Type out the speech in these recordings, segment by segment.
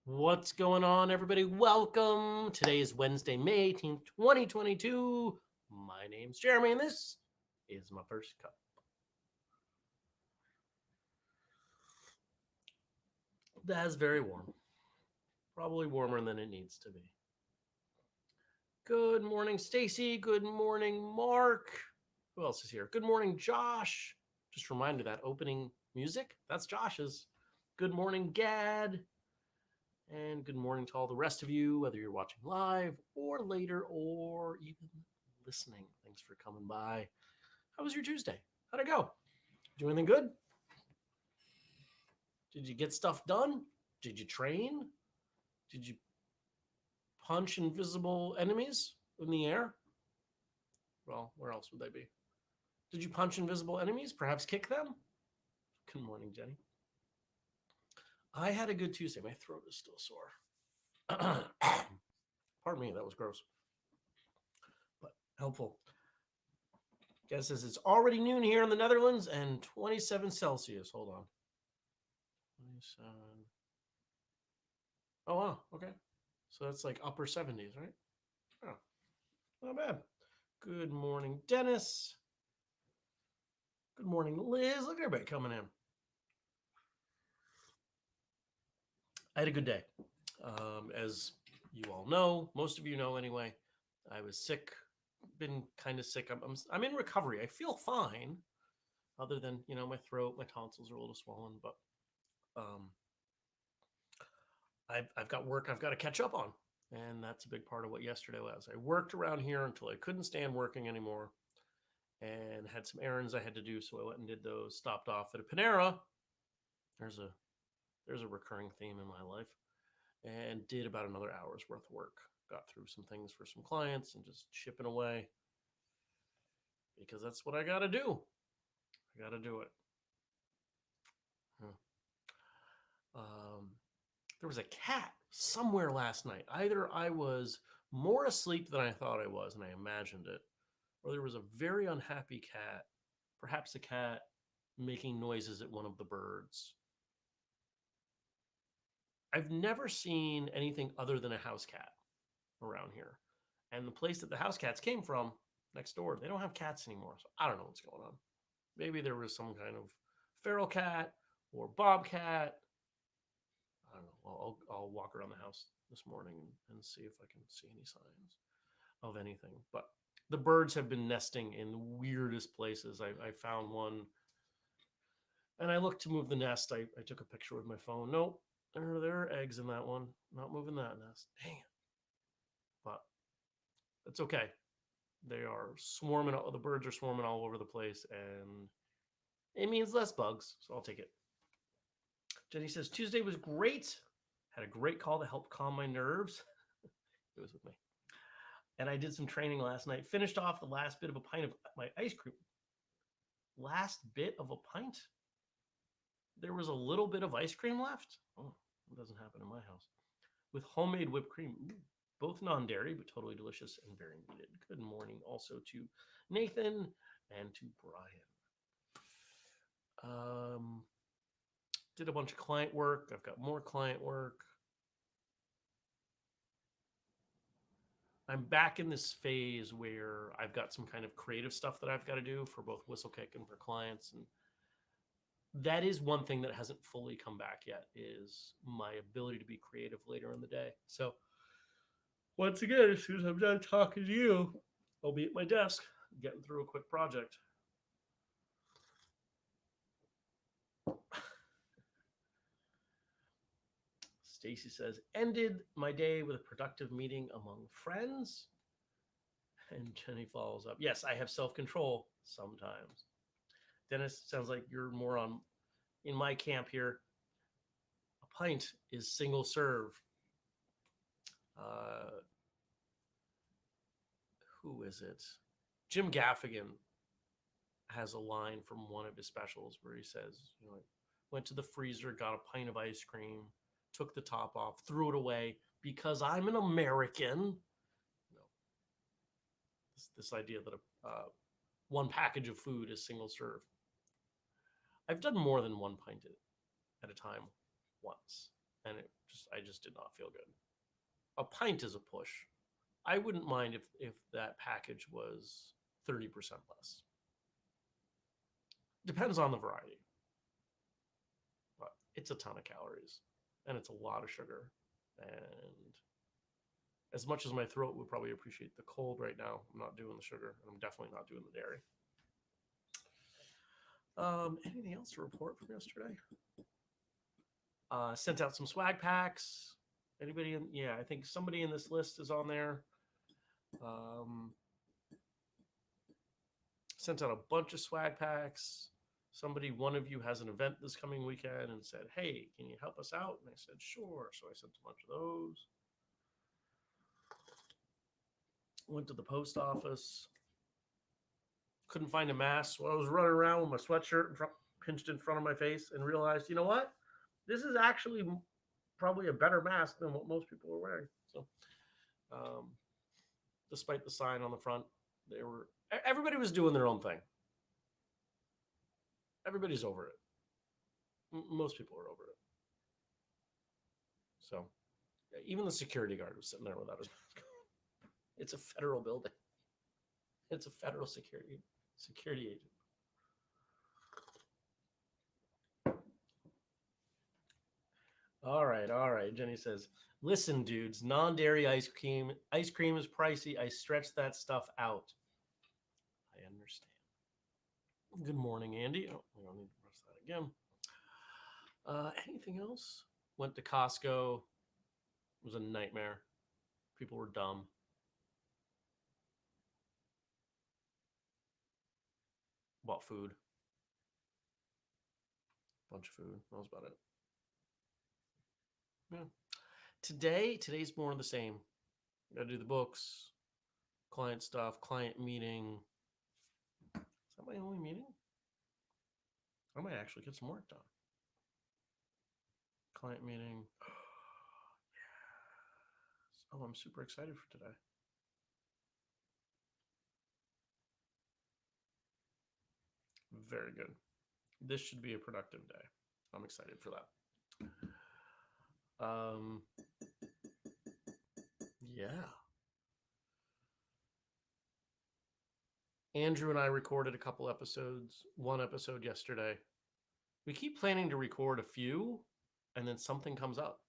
What's going on, everybody? Welcome. Today is Wednesday, May 18th, 2022. My name's Jeremy, and this is my first cup. That's very warm. Probably warmer than it needs to be. Good morning, Stacy. Good morning, Mark. Who else is here? Good morning, Josh. Just a reminder, that opening music, that's Josh's. Good morning, Gad. And good morning to all the rest of you, whether you're watching live or later or even listening. Thanks for coming by. How was your Tuesday? How'd it go? Do anything good? Did you get stuff done? Did you train? Did you punch invisible enemies in the air? Well, where else would they be? Did you punch invisible enemies? Perhaps kick them? Good morning, Jenny. I had a good Tuesday. My throat is still sore. Pardon me, that was gross. But helpful. Guess says it's already noon here in the Netherlands and 27 Celsius. Hold on. 27. Oh, wow. Okay. So that's like upper 70s, right? Oh, not bad. Good morning, Dennis. Good morning, Liz. Look at everybody coming in. I had a good day. As you all know, most of you know anyway, I was sick, been kind of sick. I'm in recovery. I feel fine, other than, my throat, my tonsils are a little swollen, but I've got work I've got to catch up on. And that's a big part of what yesterday was. I worked around here until I couldn't stand working anymore and had some errands I had to do. So I went and did those, stopped off at a Panera. There's a recurring theme in my life, and did about another hour's worth of work. Got through some things for some clients and just chipping away because that's what I got to do. I got to do it. There was a cat somewhere last night. Either I was more asleep than I thought I was, and I imagined it, or there was a very unhappy cat, perhaps a cat making noises at one of the birds. I've never seen anything other than a house cat around here. And the place that the house cats came from, next door, they don't have cats anymore. So I don't know what's going on. Maybe there was some kind of feral cat or bobcat. I don't know. I'll walk around the house this morning and see if I can see any signs of anything. But the birds have been nesting in the weirdest places. I found one, and I looked to move the nest. I took a picture with my phone. Nope. There are eggs in that one. Not moving that nest. Dang it. But that's okay. They are swarming. The birds are swarming all over the place, and it means less bugs. So I'll take it. Jenny says, Tuesday was great. Had a great call to help calm my nerves. It was with me. And I did some training last night. Finished off the last bit of a pint of my ice cream. Last bit of a pint? There was a little bit of ice cream left. Oh, it doesn't happen in my house. With homemade whipped cream. Ooh, both non-dairy, but totally delicious and very needed. Good morning also to Nathan and to Brian. Did a bunch of client work. I've got more client work. I'm back in this phase where I've got some kind of creative stuff that I've got to do for both whistlekick and for clients. And that is one thing that hasn't fully come back yet, is my ability to be creative later in the day. So once again, as soon as I'm done talking to you, I'll be at my desk getting through a quick project. Stacy says, ended my day with a productive meeting among friends. And Jenny follows up, yes, I have self-control sometimes. Dennis, sounds like you're more on in my camp here. A pint is single serve. Uh, who is it? Jim Gaffigan has a line from one of his specials where he says, went to the freezer, got a pint of ice cream, took the top off, threw it away because I'm an American. This idea that one package of food is single serve. I've done more than one pint at a time once, and I just did not feel good. A pint is a push. I wouldn't mind if that package was 30% less. Depends on the variety, but it's a ton of calories and it's a lot of sugar. And as much as my throat would probably appreciate the cold right now, I'm not doing the sugar, and I'm definitely not doing the dairy. Anything else to report from yesterday? Sent out some swag packs. Anybody in? Yeah, I think somebody in this list is on there. Sent out a bunch of swag packs. One of you has an event this coming weekend and said, hey, can you help us out? And I said, sure. So I sent a bunch of those. Went to the post office. Couldn't find a mask. So I was running around with my sweatshirt pinched in front of my face and realized, you know what? This is actually probably a better mask than what most people are wearing. So, despite the sign on the front, everybody was doing their own thing. Everybody's over it. Most people are over it. So, even the security guard was sitting there without his mask. It's a federal building. It's a federal security agent. All right. Jenny says, listen, dudes, non-dairy ice cream is pricey. I stretch that stuff out. I understand. Good morning, Andy. Oh, we don't need to press that again. Anything else? Went to Costco. It was a nightmare. People were dumb. Bought food. Bunch of food. That was about it. Yeah. Today's more of the same. Gotta do the books, client stuff, client meeting. Is that my only meeting? I might actually get some work done. Client meeting. Oh, I'm super excited for today. Very good. This should be a productive day. I'm excited for that. Yeah. Andrew and I recorded a couple episodes, one episode yesterday. We keep planning to record a few, and then something comes up.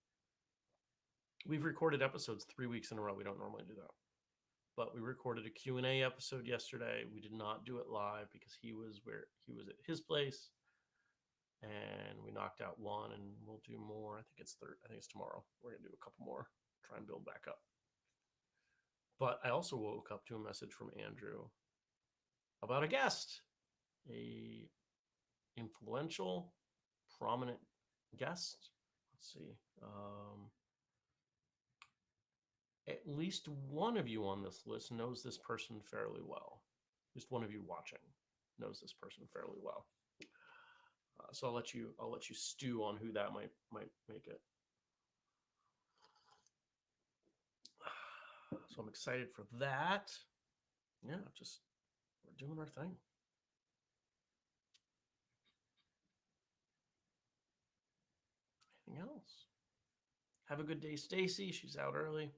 We've recorded episodes 3 weeks in a row. We don't normally do that. But we recorded a Q&A episode yesterday. We did not do it live because he was at his place. And we knocked out one, and we'll do more. I think it's tomorrow. We're going to do a couple more, try and build back up. But I also woke up to a message from Andrew about a guest, a influential, prominent guest. Let's see. At least one of you on this list knows this person fairly well. At least one of you watching knows this person fairly well. So I'll let you stew on who that might make it. So I'm excited for that. Yeah, just we're doing our thing. Anything else? Have a good day, Stacy. She's out early.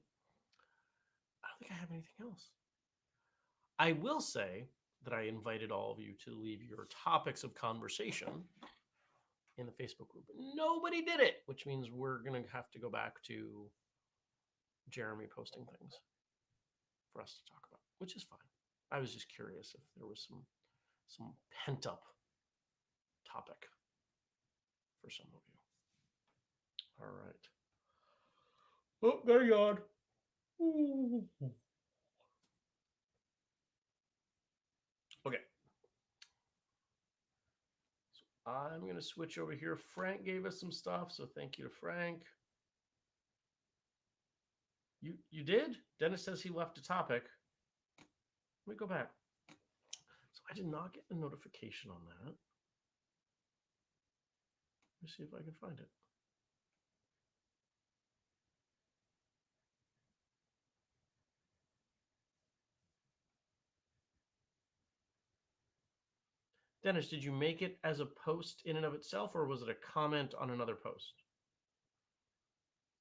I don't think I have anything else. I will say that I invited all of you to leave your topics of conversation in the Facebook group. Nobody did it, which means we're going to have to go back to Jeremy posting things for us to talk about, which is fine. I was just curious if there was some pent up topic for some of you. All right. Oh, there you are. Ooh. Okay. I'm going to switch over here. Frank gave us some stuff, so thank you to Frank. You did? Dennis says he left a topic. Let me go back. So I did not get a notification on that. Let me see if I can find it. Dennis, did you make it as a post in and of itself, or was it a comment on another post?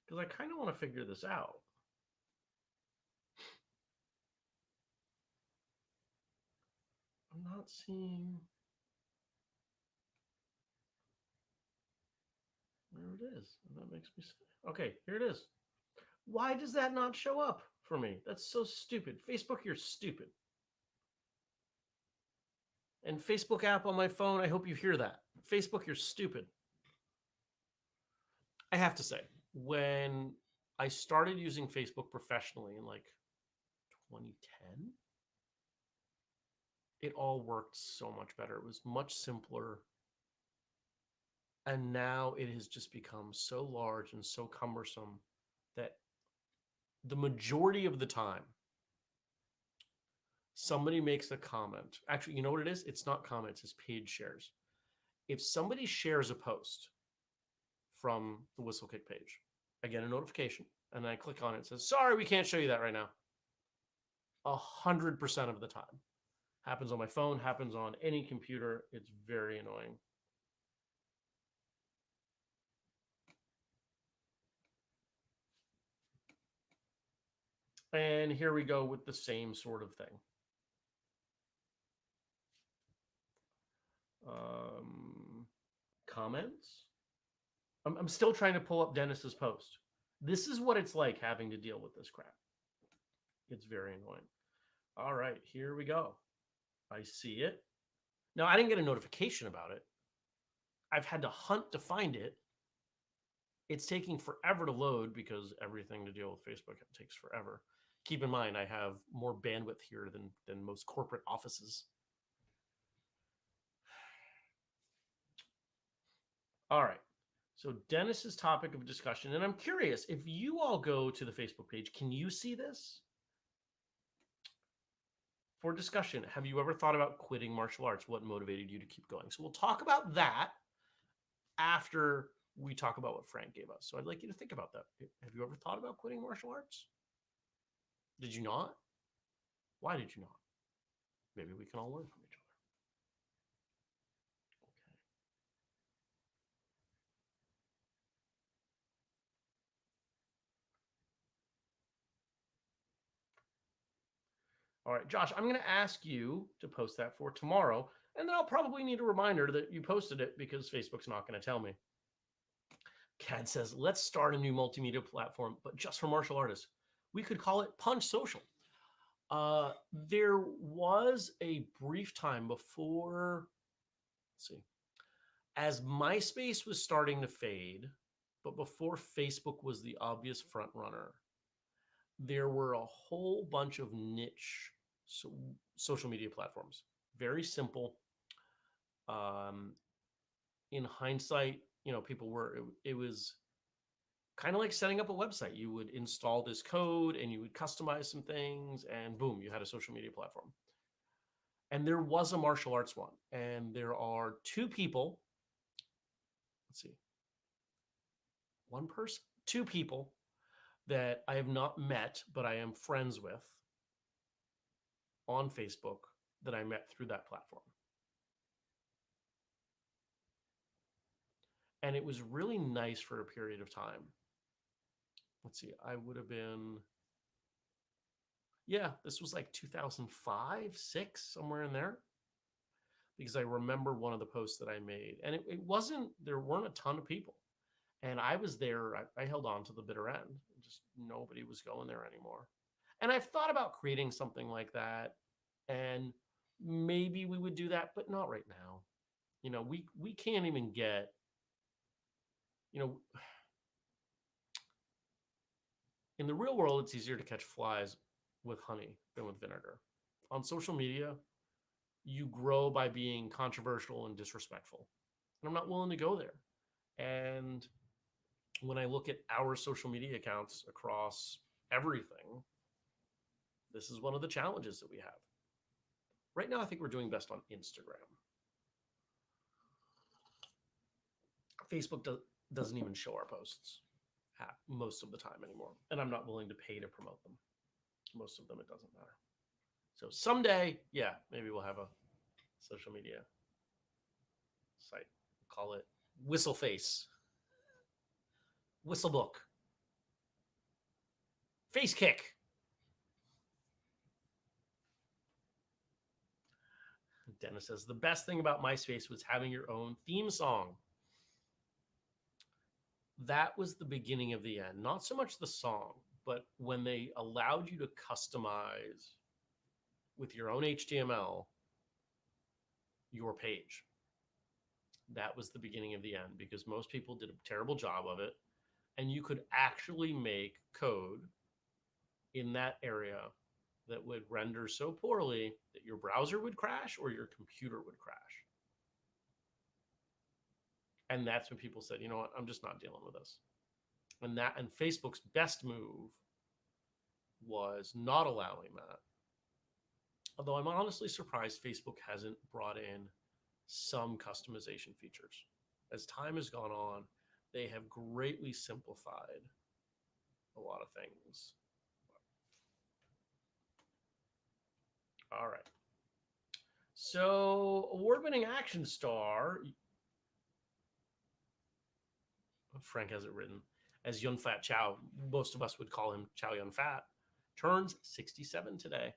Because I kind of want to figure this out. I'm not seeing where it is. And that makes me say, okay, here it is. Why does that not show up for me? That's so stupid. Facebook, you're stupid. And Facebook app on my phone, I hope you hear that. Facebook, you're stupid. I have to say, when I started using Facebook professionally in like 2010, it all worked so much better. It was much simpler. And now it has just become so large and so cumbersome that the majority of the time, somebody makes a comment. Actually, you know what it is? It's not comments, it's page shares. If somebody shares a post from the whistlekick page, I get a notification and I click on it. It says, sorry, we can't show you that right now. 100% of the time. Happens on my phone, happens on any computer. It's very annoying. And here we go with the same sort of thing. Comments. I'm still trying to pull up Dennis's post. This is what it's like having to deal with this crap. It's very annoying. All right, here we go. I see it. Now, I didn't get a notification about it. I've had to hunt to find it. It's taking forever to load because everything to deal with Facebook takes forever. Keep in mind, I have more bandwidth here than most corporate offices. All right. So Dennis's topic of discussion, and I'm curious, if you all go to the Facebook page, can you see this? For discussion, have you ever thought about quitting martial arts? What motivated you to keep going? So we'll talk about that after we talk about what Frank gave us. So I'd like you to think about that. Have you ever thought about quitting martial arts? Did you not? Why did you not? Maybe we can all learn from each other. All right, Josh, I'm going to ask you to post that for tomorrow, and then I'll probably need a reminder that you posted it because Facebook's not going to tell me. Cad says, let's start a new multimedia platform, but just for martial artists. We could call it Punch Social. There was a brief time before, let's see, as MySpace was starting to fade, but before Facebook was the obvious front runner, there were a whole bunch of niche social media platforms. Very simple. In hindsight, people were, it was kind of like setting up a website. You would install this code and you would customize some things and boom, you had a social media platform. And there was a martial arts one. And there are two people. Let's see. One person, two people that I have not met, but I am friends with on Facebook that I met through that platform. And it was really nice for a period of time. Let's see, I would have been, yeah, this was like 2005, 6, somewhere in there. Because I remember one of the posts that I made, and it wasn't, there weren't a ton of people. And I was there, I held on to the bitter end. Just nobody was going there anymore. And I've thought about creating something like that. And maybe we would do that, but not right now. We can't even get, in the real world, it's easier to catch flies with honey than with vinegar. On social media, you grow by being controversial and disrespectful. And I'm not willing to go there. And when I look at our social media accounts across everything, this is one of the challenges that we have. Right now, I think we're doing best on Instagram. Facebook doesn't even show our posts most of the time anymore. And I'm not willing to pay to promote them. Most of them, it doesn't matter. So someday, yeah, maybe we'll have a social media site. Call it Whistleface, Whistlebook, Face Kick. Dennis says the best thing about MySpace was having your own theme song. That was the beginning of the end. Not so much the song, but when they allowed you to customize with your own HTML your page. That was the beginning of the end because most people did a terrible job of it. And you could actually make code in that area that would render so poorly that your browser would crash or your computer would crash. And that's when people said, you know what, I'm just not dealing with this. And Facebook's best move was not allowing that. Although I'm honestly surprised Facebook hasn't brought in some customization features. As time has gone on, they have greatly simplified a lot of things. All right. So, award-winning action star, Frank has it written as Yun Fat Chow. Most of us would call him Chow Yun Fat. Turns 67 today.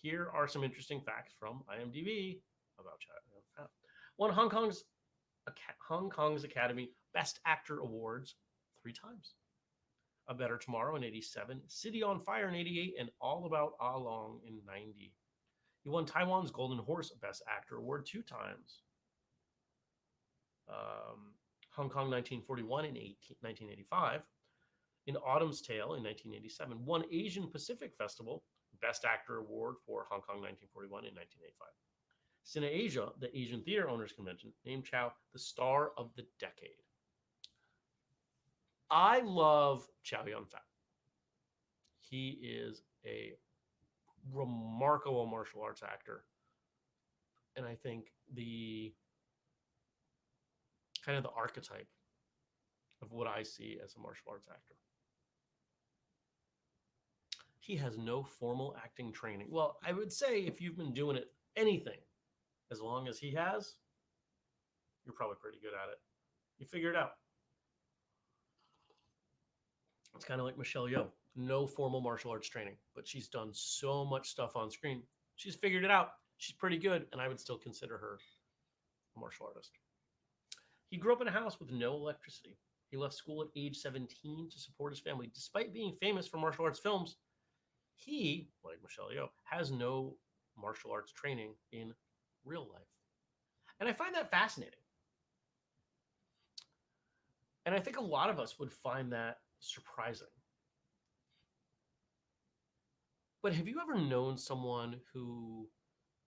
Here are some interesting facts from IMDb about Chow Yun Fat. Won Hong Kong's Academy Best Actor Awards 3 times. A Better Tomorrow in 87, City on Fire in 88, and All About Ah Long in 90. He won Taiwan's Golden Horse Best Actor Award 2 times. Hong Kong 1941 and 1985. In Autumn's Tale in 1987. Won Asian Pacific Festival Best Actor Award for Hong Kong 1941 and 1985. CineAsia, the Asian Theater Owners Convention, named Chow the Star of the Decade. I love Chow Yun Fat. He is a remarkable martial arts actor. And I think the kind of the archetype of what I see as a martial arts actor. He has no formal acting training. Well, I would say if you've been doing it anything as long as he has, you're probably pretty good at it. You figure it out. It's kind of like Michelle Yeoh. No formal martial arts training, but she's done so much stuff on screen. She's figured it out. She's pretty good, and I would still consider her a martial artist. He grew up in a house with no electricity. He left school at age 17 to support his family. Despite being famous for martial arts films, he, like Michelle Yeoh, has no martial arts training in real life. And I find that fascinating. And I think a lot of us would find that surprising. But have you ever known someone who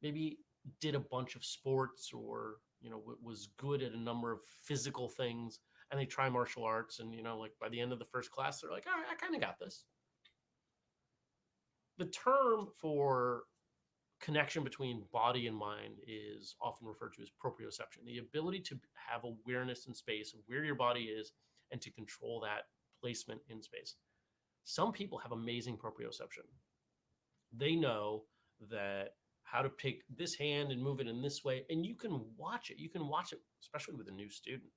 maybe did a bunch of sports or, was good at a number of physical things and they try martial arts and, like by the end of the first class, they're like, all right, I kind of got this. The term for connection between body and mind is often referred to as proprioception, the ability to have awareness in space of where your body is and to control that placement in space. Some people have amazing proprioception. They know that how to pick this hand and move it in this way, and you can watch it. You can watch it, especially with a new student.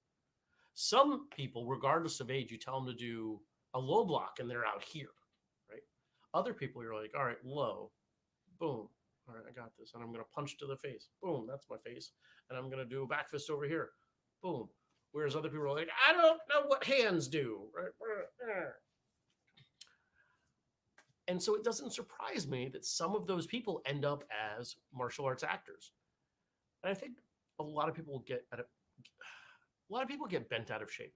Some people, regardless of age, you tell them to do a low block and they're out here, right? Other people, you're like, all right, low, boom. All right, I got this. And I'm going to punch to the face. Boom, that's my face. And I'm going to do a back fist over here. Boom. Whereas other people are like, I don't know what hands do. Right? And so it doesn't surprise me that some of those people end up as martial arts actors. And I think a lot of people get bent out of shape.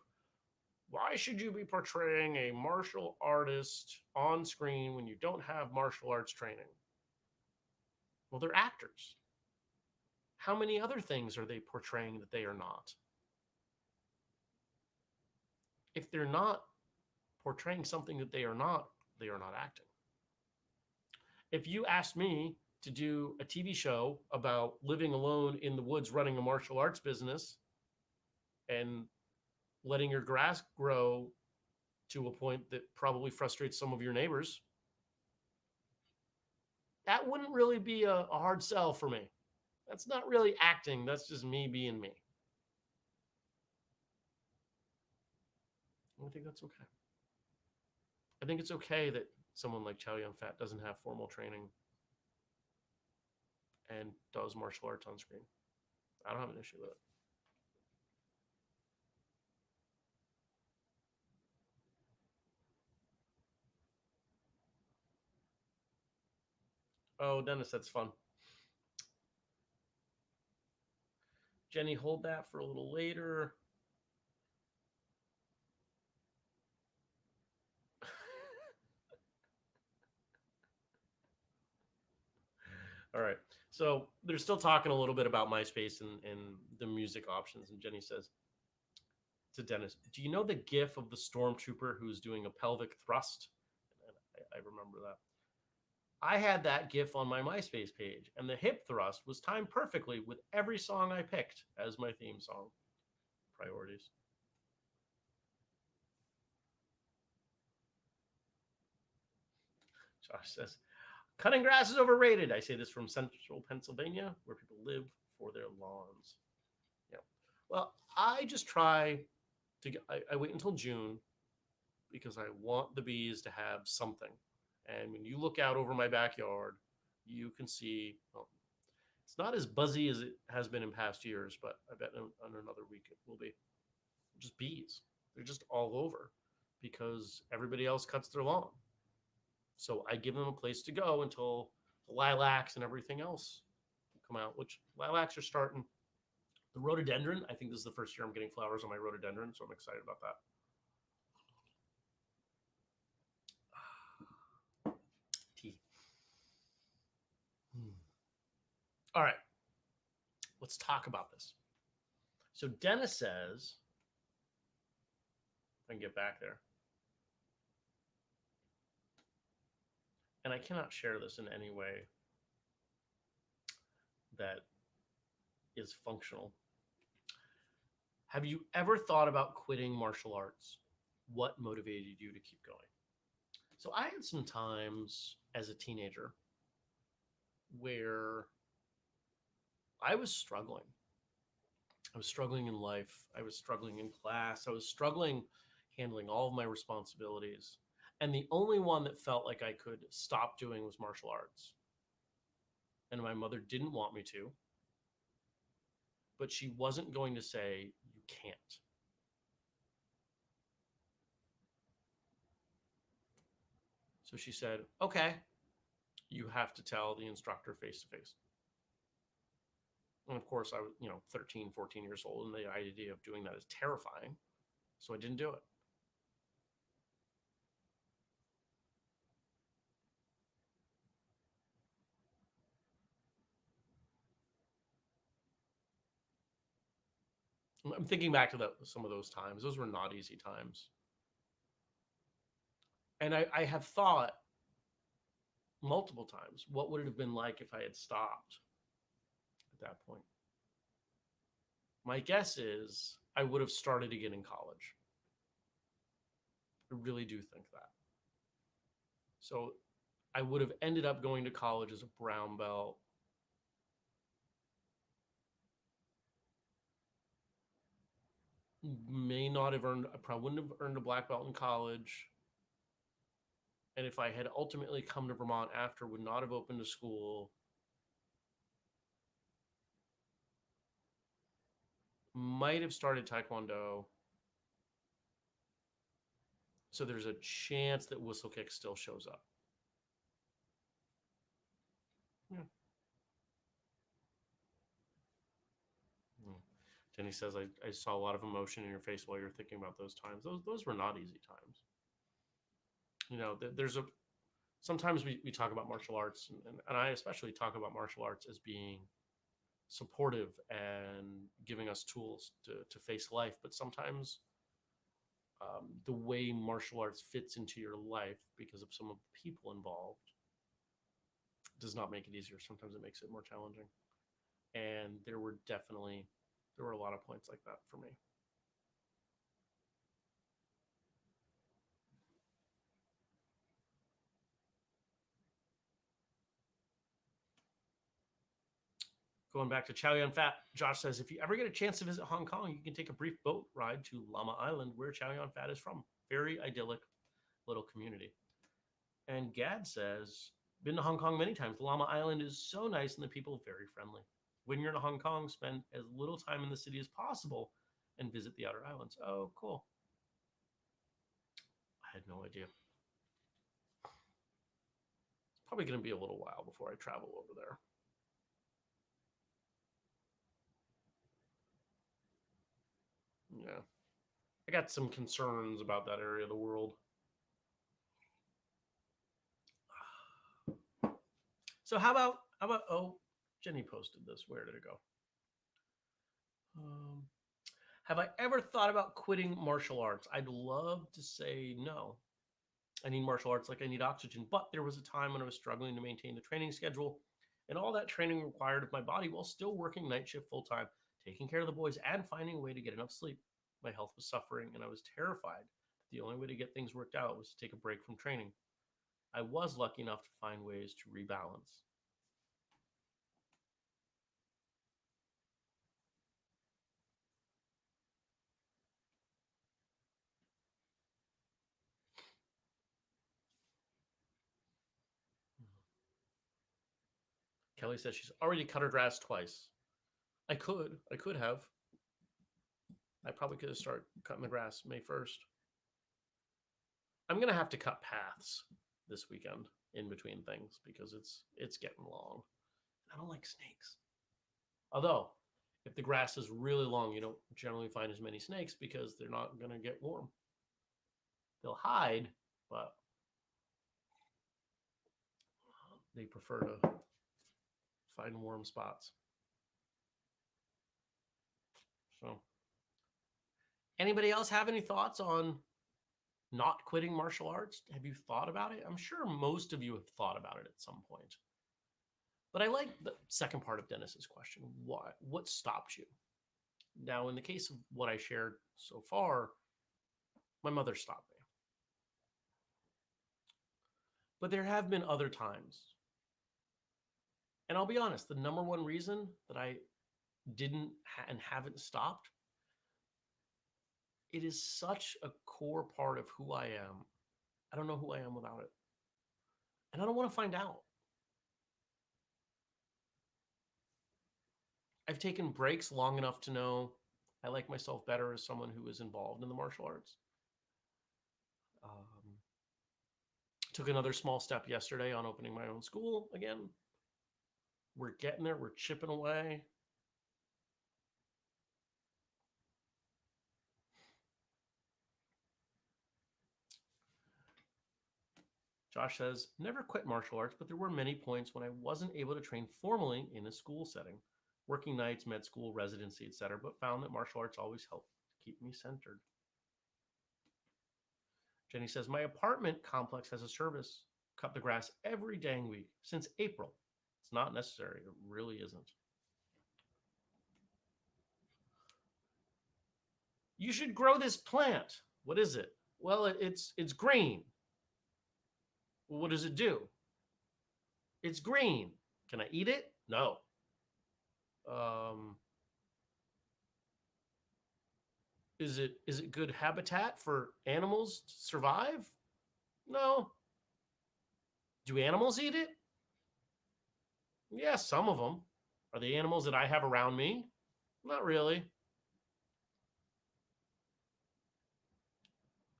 Why should you be portraying a martial artist on screen when you don't have martial arts training? Well, they're actors. How many other things are they portraying that they are not? If they're not portraying something that they are not acting. If you asked me to do a TV show about living alone in the woods running a martial arts business and letting your grass grow to a point that probably frustrates some of your neighbors, that wouldn't really be a hard sell for me. That's not really acting. That's just me being me. I think that's okay. I think it's okay that someone like Chow Yun Fat doesn't have formal training and does martial arts on screen. I don't have an issue with it. Oh, Dennis, that's fun. Jenny, hold that for a little later. All right. So they're still talking a little bit about MySpace and the music options. And Jenny says to Dennis, "Do you know the gif of the stormtrooper who's doing a pelvic thrust?" And I remember that. I had that gif on my MySpace page, and the hip thrust was timed perfectly with every song I picked as my theme song. Priorities. Josh says, "Cutting grass is overrated." I say this from central Pennsylvania, where people live for their lawns. Yeah. Well, I just try to get, I wait until June because I want the bees to have something. And when you look out over my backyard, you can see, well, it's not as buzzy as it has been in past years, but I bet in another week it will be. Just bees. They're just all over because everybody else cuts their lawn. So I give them a place to go until the lilacs and everything else come out, which lilacs are starting. The rhododendron, I think this is the first year I'm getting flowers on my rhododendron, so I'm excited about that. Tea. All right, let's talk about this. So Dennis says, if I can get back there, and I cannot share this in any way that is functional. Have you ever thought about quitting martial arts? What motivated you to keep going? So I had some times as a teenager where I was struggling. I was struggling in life. I was struggling in class. I was struggling handling all of my responsibilities. And the only one that felt like I could stop doing was martial arts. And my mother didn't want me to, but she wasn't going to say, you can't. So she said, okay, you have to tell the instructor face to face. And of course, I was, 13, 14 years old, and the idea of doing that is terrifying. So I didn't do it. I'm thinking back to some of those times. Those were not easy times. And I have thought multiple times, what would it have been like if I had stopped at that point? My guess is I would have started again in college. I really do think that. So I would have ended up going to college as a brown belt. May not have earned, I probably wouldn't have earned a black belt in college. And if I had ultimately come to Vermont after, would not have opened a school. Might have started Taekwondo. So there's a chance that whistlekick still shows up. Yeah. Jenny says, I saw a lot of emotion in your face while you're thinking about those times. Those were not easy times. There's sometimes we talk about martial arts, and I especially talk about martial arts as being supportive and giving us tools to face life. But sometimes the way martial arts fits into your life because of some of the people involved does not make it easier. Sometimes it makes it more challenging. And there were a lot of points like that for me. Going back to Chow Yun Fat, Josh says, if you ever get a chance to visit Hong Kong, you can take a brief boat ride to Llama Island, where Chow Yun Fat is from. Very idyllic little community. And Gad says, been to Hong Kong many times. Llama Island is so nice and the people very friendly. When you're in Hong Kong, spend as little time in the city as possible and visit the outer islands. Oh, cool. I had no idea. It's probably going to be a little while before I travel over there. Yeah. I got some concerns about that area of the world. So how about oh, Jenny posted this. Where did it go? Um, have I ever thought about quitting martial arts? I'd love to say no. I need martial arts like I need oxygen, but there was a time when I was struggling to maintain the training schedule and all that training required of my body while still working night shift full time, taking care of the boys and finding a way to get enough sleep. My health was suffering and I was terrified that the only way to get things worked out was to take a break from training. I was lucky enough to find ways to rebalance. Kelly says she's already cut her grass twice. I could have. I probably could have started cutting the grass May 1st. I'm gonna have to cut paths this weekend in between things because it's getting long. I don't like snakes. Although, if the grass is really long, you don't generally find as many snakes because they're not gonna get warm. They'll hide, but they prefer to find warm spots. So, anybody else have any thoughts on not quitting martial arts? Have you thought about it? I'm sure most of you have thought about it at some point. But I like the second part of Dennis's question. What stops you? Now, in the case of what I shared so far, my mother stopped me. But there have been other times. And I'll be honest, the number one reason that I didn't and haven't stopped, it is such a core part of who I am. I don't know who I am without it. And I don't want to find out. I've taken breaks long enough to know I like myself better as someone who is involved in the martial arts. Um, took another small step yesterday on opening my own school again. We're getting there. We're chipping away. Josh says, never quit martial arts, but there were many points when I wasn't able to train formally in a school setting, working nights, med school, residency, etc., but found that martial arts always helped keep me centered. Jenny says, my apartment complex has a service. Cut the grass every dang week since April. It's not necessary. It really isn't. You should grow this plant. What is it? Well, it's green. Well, what does it do? It's green. Can I eat it? No. Um, is it good habitat for animals to survive? No. Do animals eat it? Yeah, some of them. Are the animals that I have around me? Not really.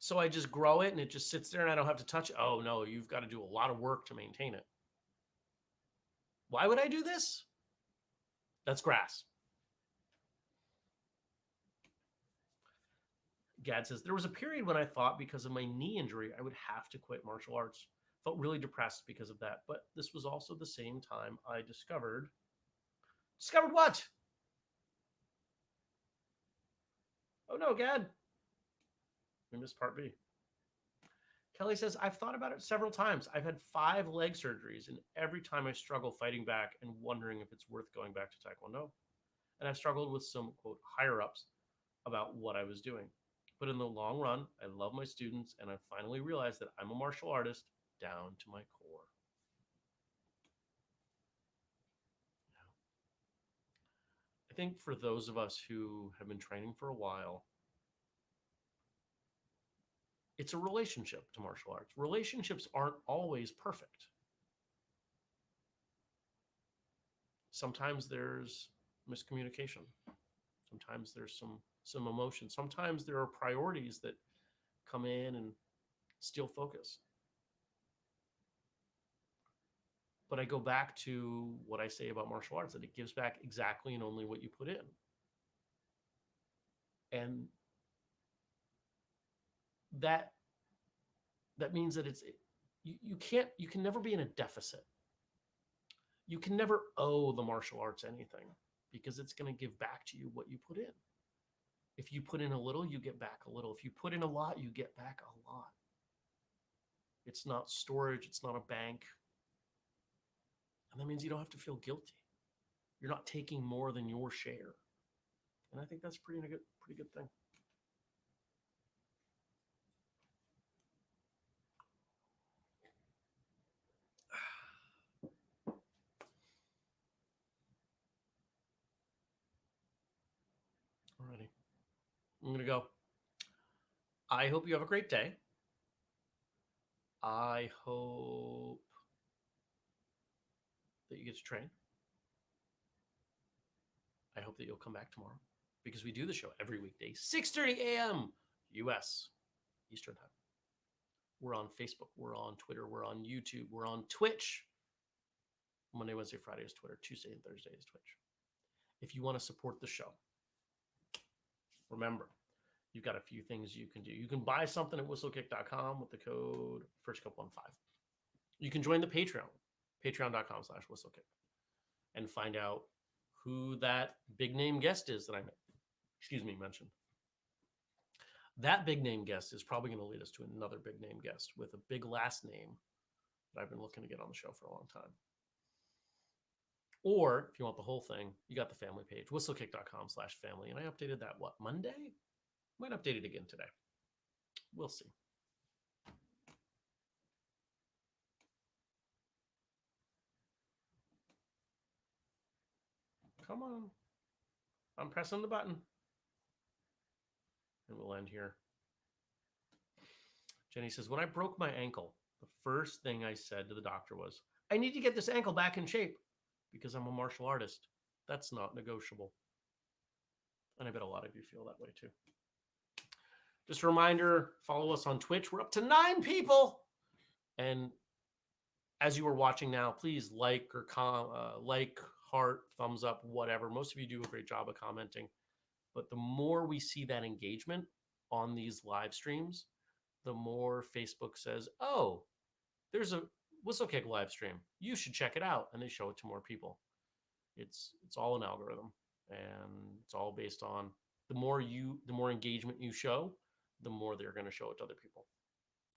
So I just grow it and it just sits there and I don't have to touch it. Oh no, you've got to do a lot of work to maintain it. Why would I do this? That's grass. Gad says, there was a period when I thought because of my knee injury, I would have to quit martial arts. Felt really depressed because of that. But this was also the same time I discovered. Discovered what? Oh no, Gad. We missed part B. Kelly says, I've thought about it several times. I've had 5 leg surgeries, and every time I struggle fighting back and wondering if it's worth going back to Taekwondo. And I've struggled with some, quote, higher ups about what I was doing. But in the long run, I love my students, and I finally realized that I'm a martial artist down to my core. I think for those of us who have been training for a while, it's a relationship to martial arts. Relationships aren't always perfect. Sometimes there's miscommunication. Sometimes there's some emotion. Sometimes there are priorities that come in and steal focus. But I go back to what I say about martial arts, that it gives back exactly and only what you put in. And that means that you can never be in a deficit. You can never owe the martial arts anything, because it's going to give back to you what you put in. If you put in a little, you get back a little. If you put in a lot, you get back a lot. It's not storage, it's not a bank. And that means you don't have to feel guilty. You're not taking more than your share. And I think that's pretty good thing. Alrighty. I'm going to go. I hope you have a great day. I hope that you get to train. I hope that you'll come back tomorrow, because we do the show every weekday, 6:30 a.m. U.S. Eastern Time. We're on Facebook. We're on Twitter. We're on YouTube. We're on Twitch. Monday, Wednesday, Friday is Twitter. Tuesday and Thursday is Twitch. If you want to support the show, remember, you've got a few things you can do. You can buy something at whistlekick.com with the code FirstCup15. You can join the Patreon, patreon.com/whistlekick, and find out who that big name guest is that I mentioned. That big name guest is probably going to lead us to another big name guest with a big last name that I've been looking to get on the show for a long time. Or if you want the whole thing, you got the family page, whistlekick.com/family. And I updated that, Monday? Might update it again today. We'll see. Come on. I'm pressing the button. And we'll end here. Jenny says, when I broke my ankle, the first thing I said to the doctor was, I need to get this ankle back in shape because I'm a martial artist. That's not negotiable. And I bet a lot of you feel that way too. Just a reminder, follow us on Twitch. We're up to 9 people. And as you are watching now, please like or like, heart, thumbs up, whatever. Most of you do a great job of commenting. But the more we see that engagement on these live streams, the more Facebook says, oh, there's a Whistlekick live stream. You should check it out. And they show it to more people. It's all an algorithm. And it's all based on the more engagement you show, the more they're going to show it to other people,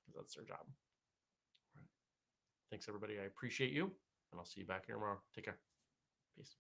because that's their job. All right. Thanks, everybody. I appreciate you. And I'll see you back here tomorrow. Take care. Peace.